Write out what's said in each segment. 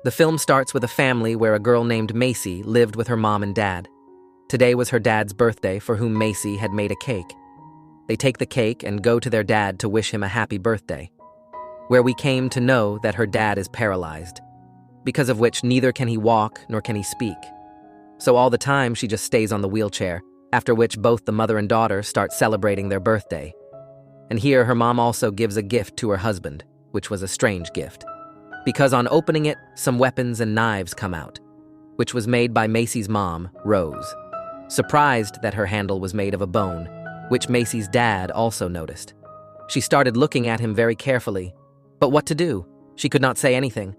The film starts with a family where a girl named Macy lived with her mom and dad. Today was her dad's birthday, for whom Macy had made a cake. They take the cake and go to their dad to wish him a happy birthday, where we came to know that her dad is paralyzed, because of which neither can he walk nor can he speak. So all the time she just stays on the wheelchair, after which both the mother and daughter start celebrating their birthday. And here her mom also gives a gift to her husband, which was a strange gift, because on opening it, some weapons and knives come out, which was made by Macy's mom, Rose, surprised that her handle was made of a bone, which Macy's dad also noticed. She started looking at him very carefully, but what to do? She could not say anything.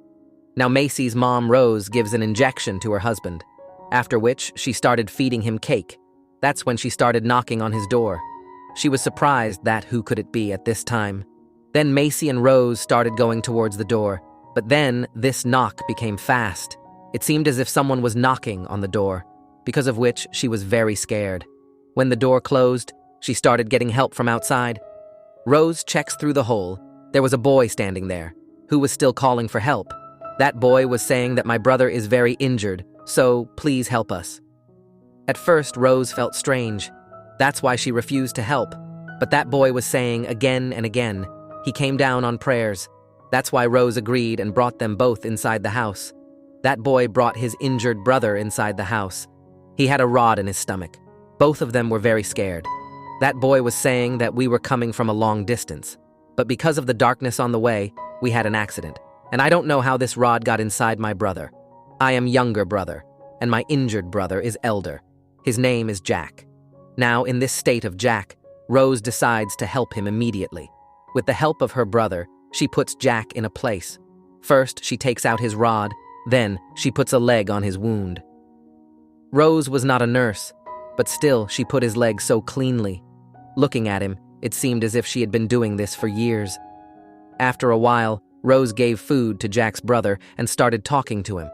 Now Macy's mom, Rose, gives an injection to her husband, after which she started feeding him cake. That's when she started knocking on his door. She was surprised that who could it be at this time. Then Macy and Rose started going towards the door, but then this knock became fast. It seemed as if someone was knocking on the door, because of which she was very scared. When the door closed, she started getting help from outside. Rose checks through the hole. There was a boy standing there, who was still calling for help. That boy was saying that my brother is very injured, so please help us. At first, Rose felt strange. That's why she refused to help. But that boy was saying again and again. He came down on prayers. That's why Rose agreed and brought them both inside the house. That boy brought his injured brother inside the house. He had a rod in his stomach. Both of them were very scared. That boy was saying that we were coming from a long distance, but because of the darkness on the way, we had an accident. And I don't know how this rod got inside my brother. I am younger brother, and my injured brother is elder. His name is Jack. Now, in this state of Jack, Rose decides to help him immediately. With the help of her brother, she puts Jack in a place. First, she takes out his rod, then she puts a leg on his wound. Rose was not a nurse, but still she put his leg so cleanly. Looking at him, it seemed as if she had been doing this for years. After a while, Rose gave food to Jack's brother and started talking to him.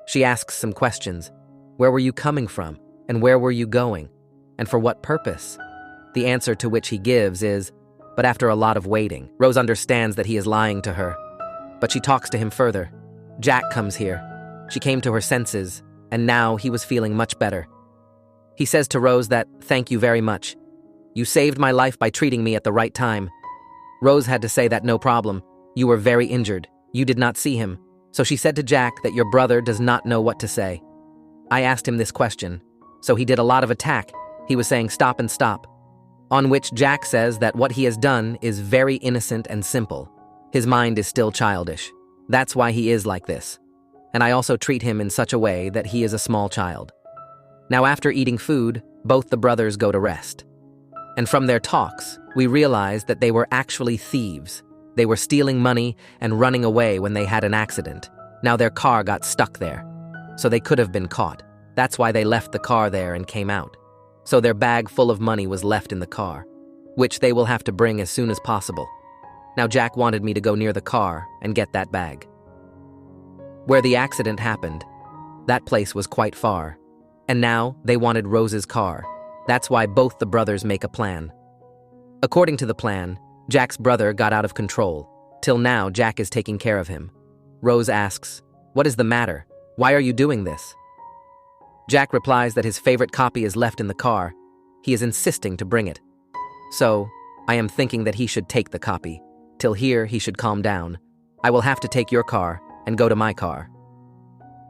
She asks some questions. Where were you coming from? And where were you going? And for what purpose? The answer to which he gives is, but after a lot of waiting, Rose understands that he is lying to her. But she talks to him further. Jack comes here. She came to her senses, and now he was feeling much better. He says to Rose that, thank you very much. You saved my life by treating me at the right time. Rose had to say that no problem. You were very injured. You did not see him. So she said to Jack that your brother does not know what to say. I asked him this question. So he did a lot of attack. He was saying stop and stop. On which Jack says that what he has done is very innocent and simple. His mind is still childish. That's why he is like this. And I also treat him in such a way that he is a small child. Now after eating food, both the brothers go to rest. And from their talks, we realized that they were actually thieves. They were stealing money and running away when they had an accident. Now their car got stuck there, so they could have been caught. That's why they left the car there and came out. So their bag full of money was left in the car, which they will have to bring as soon as possible. Now Jack wanted me to go near the car and get that bag. Where the accident happened, that place was quite far. And now they wanted Rose's car. That's why both the brothers make a plan. According to the plan, Jack's brother got out of control. Till now, Jack is taking care of him. Rose asks, what is the matter? Why are you doing this? Jack replies that his favorite copy is left in the car. He is insisting to bring it. So, I am thinking that he should take the copy. Till here, he should calm down. I will have to take your car and go to my car.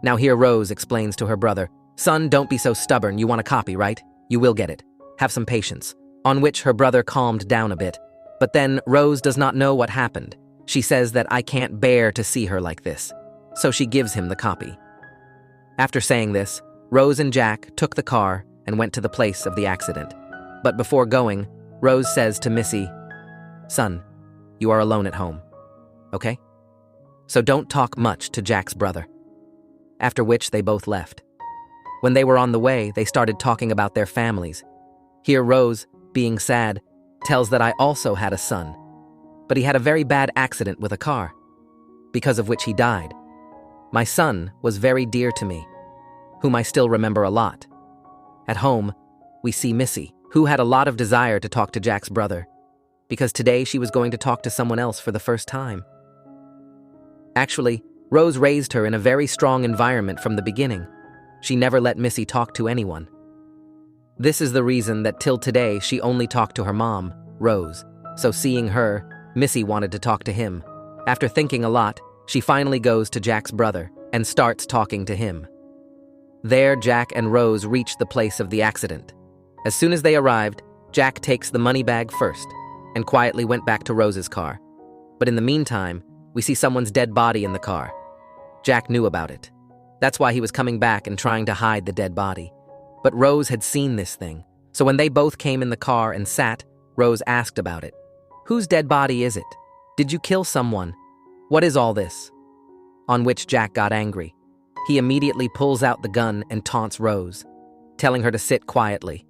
Now here Rose explains to her brother, son, don't be so stubborn. You want a copy, right? You will get it. Have some patience. On which her brother calmed down a bit. But then Rose does not know what happened. She says that I can't bear to see her like this. So she gives him the copy. After saying this, Rose and Jack took the car and went to the place of the accident. But before going, Rose says to Missy, son, you are alone at home, okay? So don't talk much to Jack's brother. After which they both left. When they were on the way, they started talking about their families. Here Rose, being sad, tells that I also had a son, but he had a very bad accident with a car, because of which he died. My son was very dear to me, whom I still remember a lot. At home, we see Missy, who had a lot of desire to talk to Jack's brother, because today she was going to talk to someone else for the first time. Actually, Rose raised her in a very strong environment from the beginning. She never let Missy talk to anyone. This is the reason that till today she only talked to her mom, Rose. So seeing her, Missy wanted to talk to him. After thinking a lot, she finally goes to Jack's brother and starts talking to him. There, Jack and Rose reach the place of the accident. As soon as they arrived, Jack takes the money bag first and quietly went back to Rose's car. But in the meantime, we see someone's dead body in the car. Jack knew about it. That's why he was coming back and trying to hide the dead body. But Rose had seen this thing, so when they both came in the car and sat, Rose asked about it. "Whose dead body is it? Did you kill someone? What is all this?" On which Jack got angry. He immediately pulls out the gun and taunts Rose, telling her to sit quietly.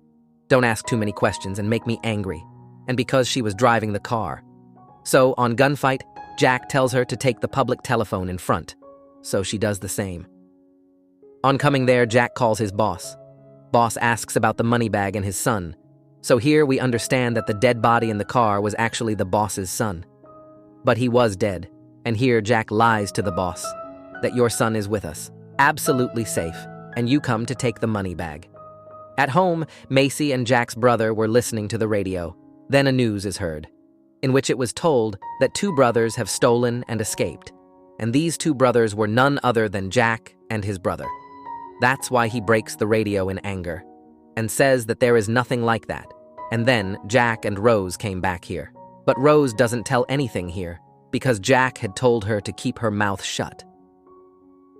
Don't ask too many questions and make me angry. And because she was driving the car. So, on gunfight, Jack tells her to take the public telephone in front. So she does the same. On coming there, Jack calls his boss. Boss asks about the money bag and his son. So here we understand that the dead body in the car was actually the boss's son. But he was dead. And here Jack lies to the boss that your son is with us, absolutely safe, and you come to take the money bag. At home, Macy and Jack's brother were listening to the radio. Then a news is heard, in which it was told that 2 brothers have stolen and escaped. And these 2 brothers were none other than Jack and his brother. That's why he breaks the radio in anger and says that there is nothing like that. And then Jack and Rose came back here. But Rose doesn't tell anything here because Jack had told her to keep her mouth shut.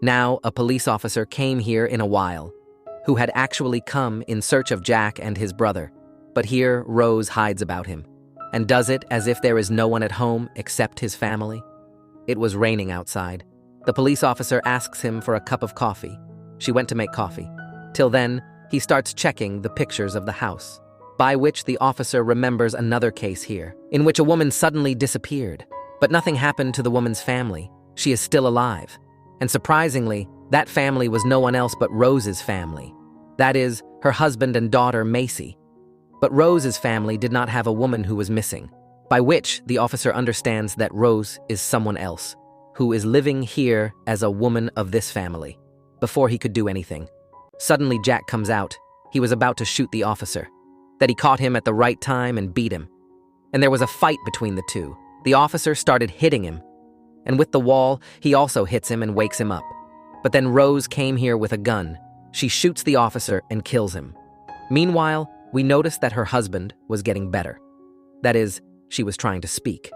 Now a police officer came here in a while, who had actually come in search of Jack and his brother. But here Rose hides about him and does it as if there is no one at home except his family. It was raining outside. The police officer asks him for a cup of coffee. She went to make coffee. Till then, he starts checking the pictures of the house, by which the officer remembers another case here, in which a woman suddenly disappeared. But nothing happened to the woman's family. She is still alive. And surprisingly, that family was no one else but Rose's family. That is, her husband and daughter, Macy. But Rose's family did not have a woman who was missing, by which the officer understands that Rose is someone else, who is living here as a woman of this family. Before he could do anything, suddenly Jack comes out. He was about to shoot the officer. That he caught him at the right time and beat him. And there was a fight between the two. The officer started hitting him. And with the wall, he also hits him and wakes him up. But then Rose came here with a gun. She shoots the officer and kills him. Meanwhile, we noticed that her husband was getting better. That is, she was trying to speak.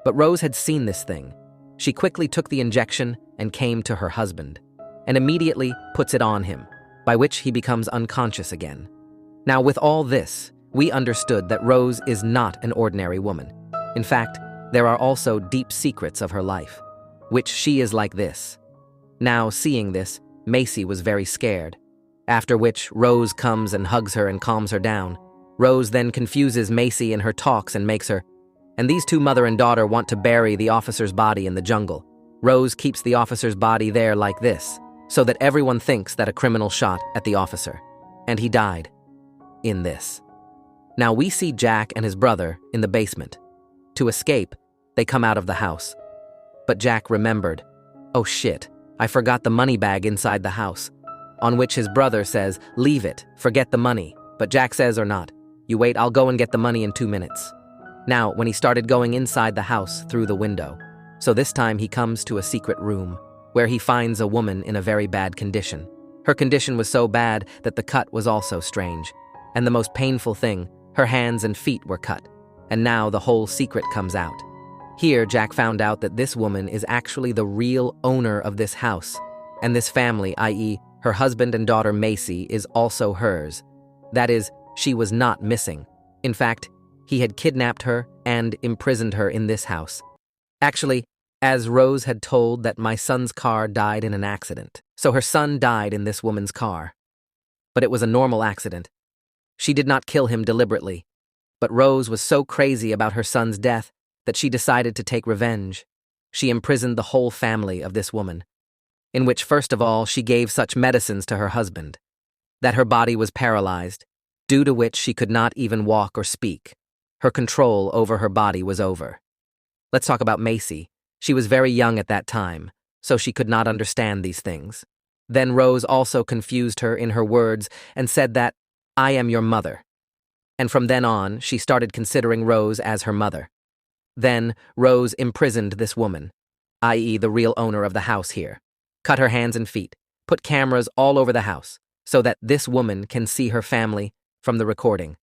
But Rose had seen this thing. She quickly took the injection and came to her husband, and immediately puts it on him, by which he becomes unconscious again. Now, with all this, we understood that Rose is not an ordinary woman. In fact, there are also deep secrets of her life, which she is like this. Now, seeing this, Macy was very scared, after which Rose comes and hugs her and calms her down. Rose then confuses Macy in her talks and makes her, and these 2 mother and daughter want to bury the officer's body in the jungle. Rose keeps the officer's body there like this, so that everyone thinks that a criminal shot at the officer, and he died in this. Now we see Jack and his brother in the basement. To escape, they come out of the house. But Jack remembered, "Oh shit, I forgot the money bag inside the house." On which his brother says, "Leave it, forget the money." But Jack says, "Or not. You wait, I'll go and get the money in 2 minutes." Now, when he started going inside the house through the window, so this time he comes to a secret room, where he finds a woman in a very bad condition. Her condition was so bad that the cut was also strange. And the most painful thing, her hands and feet were cut. And now the whole secret comes out. Here, Jack found out that this woman is actually the real owner of this house. And this family, i.e., her husband and daughter Macy, is also hers. That is, she was not missing. In fact, he had kidnapped her and imprisoned her in this house. Actually, as Rose had told that my son's car died in an accident, so her son died in this woman's car. But it was a normal accident. She did not kill him deliberately. But Rose was so crazy about her son's death that she decided to take revenge. She imprisoned the whole family of this woman, in which first of all she gave such medicines to her husband that her body was paralyzed, due to which she could not even walk or speak. Her control over her body was over. Let's talk about Macy. She was very young at that time, so she could not understand these things. Then Rose also confused her in her words and said that, "I am your mother." And from then on, she started considering Rose as her mother. Then Rose imprisoned this woman, i.e. the real owner of the house here, cut her hands and feet, put cameras all over the house, so that this woman can see her family from the recording,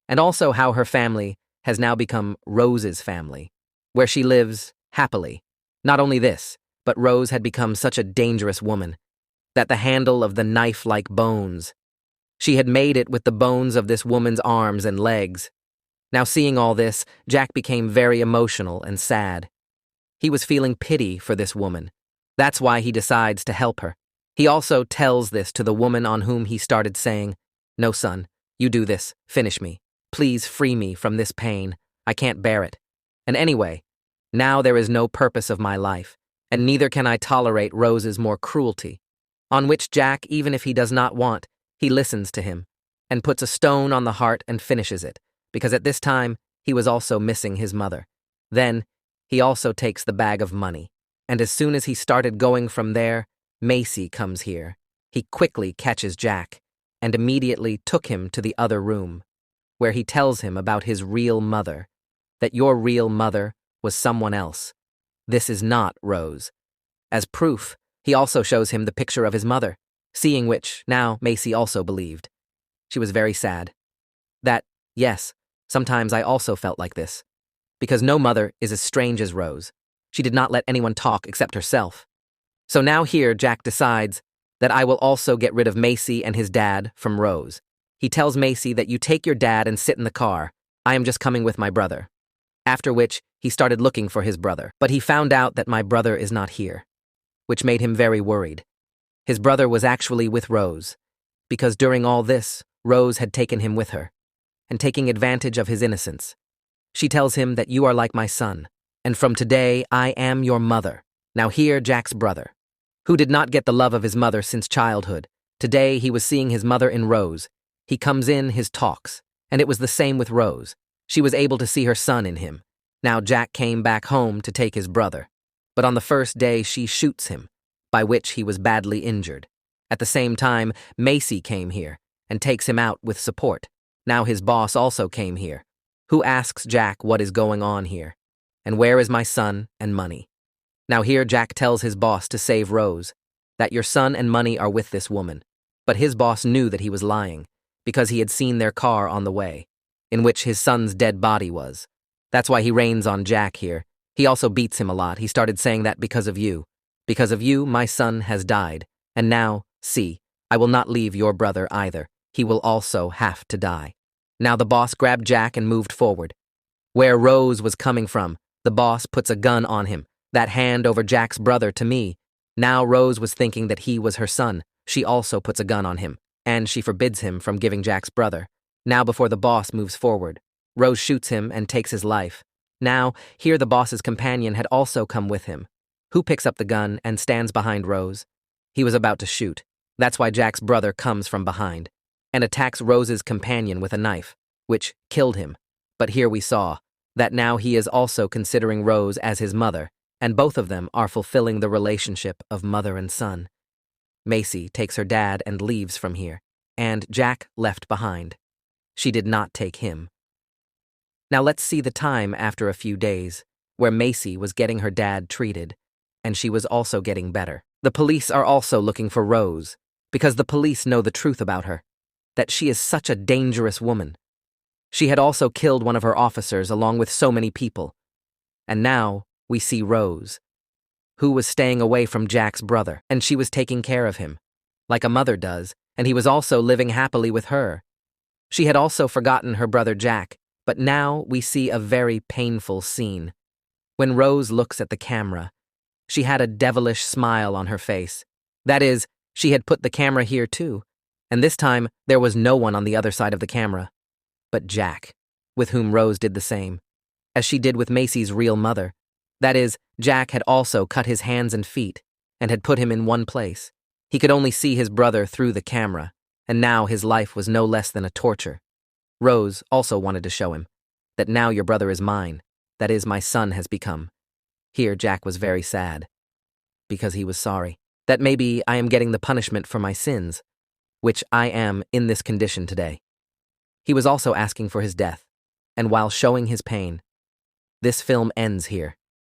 and also how her family has now become Rose's family, where she lives happily. Not only this, but Rose had become such a dangerous woman that the handle of the knife-like bones, she had made it with the bones of this woman's arms and legs. Now seeing all this, Jack became very emotional and sad. He was feeling pity for this woman. That's why he decides to help her. He also tells this to the woman on whom he started saying, "No, son, you do this, finish me. Please free me from this pain. I can't bear it. And anyway, now there is no purpose of my life, and neither can I tolerate Rose's more cruelty." On which Jack, even if he does not want, he listens to him, and puts a stone on the heart and finishes it, because at this time he was also missing his mother. Then he also takes the bag of money, and as soon as he started going from there, Macy comes here. He quickly catches Jack, and immediately took him to the other room, where he tells him about his real mother, that your real mother was someone else. This is not Rose. As proof, he also shows him the picture of his mother, seeing which now Macy also believed. She was very sad. That, yes, sometimes I also felt like this, because no mother is as strange as Rose. She did not let anyone talk except herself. So now here Jack decides that I will also get rid of Macy and his dad from Rose. He tells Macy that you take your dad and sit in the car. I am just coming with my brother. After which, he started looking for his brother, but he found out that my brother is not here, which made him very worried. His brother was actually with Rose, because during all this, Rose had taken him with her, and taking advantage of his innocence. She tells him that you are like my son, and from today I am your mother. Now here Jack's brother, who did not get the love of his mother since childhood. Today he was seeing his mother in Rose. He comes in his talks, and it was the same with Rose. She was able to see her son in him. Now Jack came back home to take his brother, but on the first day she shoots him, by which he was badly injured. At the same time, Macy came here and takes him out with support. Now his boss also came here, who asks Jack what is going on here, and where is my son and money. Now here Jack tells his boss to save Rose, that your son and money are with this woman. But his boss knew that he was lying, because he had seen their car on the way, in which his son's dead body was. That's why he rains on Jack here. He also beats him a lot. He started saying that because of you. Because of you, my son has died. And now, see, I will not leave your brother either. He will also have to die. Now the boss grabbed Jack and moved forward. Where Rose was coming from, the boss puts a gun on him. That hand over Jack's brother to me. Now Rose was thinking that he was her son. She also puts a gun on him, and she forbids him from giving Jack's brother. Now before the boss moves forward, Rose shoots him and takes his life. Now, here the boss's companion had also come with him, who picks up the gun and stands behind Rose. He was about to shoot. That's why Jack's brother comes from behind and attacks Rose's companion with a knife, which killed him. But here we saw that now he is also considering Rose as his mother, and both of them are fulfilling the relationship of mother and son. Macy takes her dad and leaves from here, and Jack left behind. She did not take him. Now let's see the time after a few days, where Macy was getting her dad treated, and she was also getting better. The police are also looking for Rose, because the police know the truth about her, that she is such a dangerous woman. She had also killed one of her officers along with so many people. And now we see Rose, who was staying away from Jack's brother, and she was taking care of him, like a mother does, and he was also living happily with her. She had also forgotten her brother Jack, but now we see a very painful scene. When Rose looks at the camera, she had a devilish smile on her face. That is, she had put the camera here too, and this time there was no one on the other side of the camera, but Jack, with whom Rose did the same, as she did with Macy's real mother. That is, Jack had also cut his hands and feet, and had put him in one place. He could only see his brother through the camera, and now his life was no less than a torture. Rose also wanted to show him that now your brother is mine, that is, my son has become. Here Jack was very sad. because he was sorry. That maybe I am getting the punishment for my sins, which I am in this condition today. He was also asking for his death, and while showing his pain, this film ends here.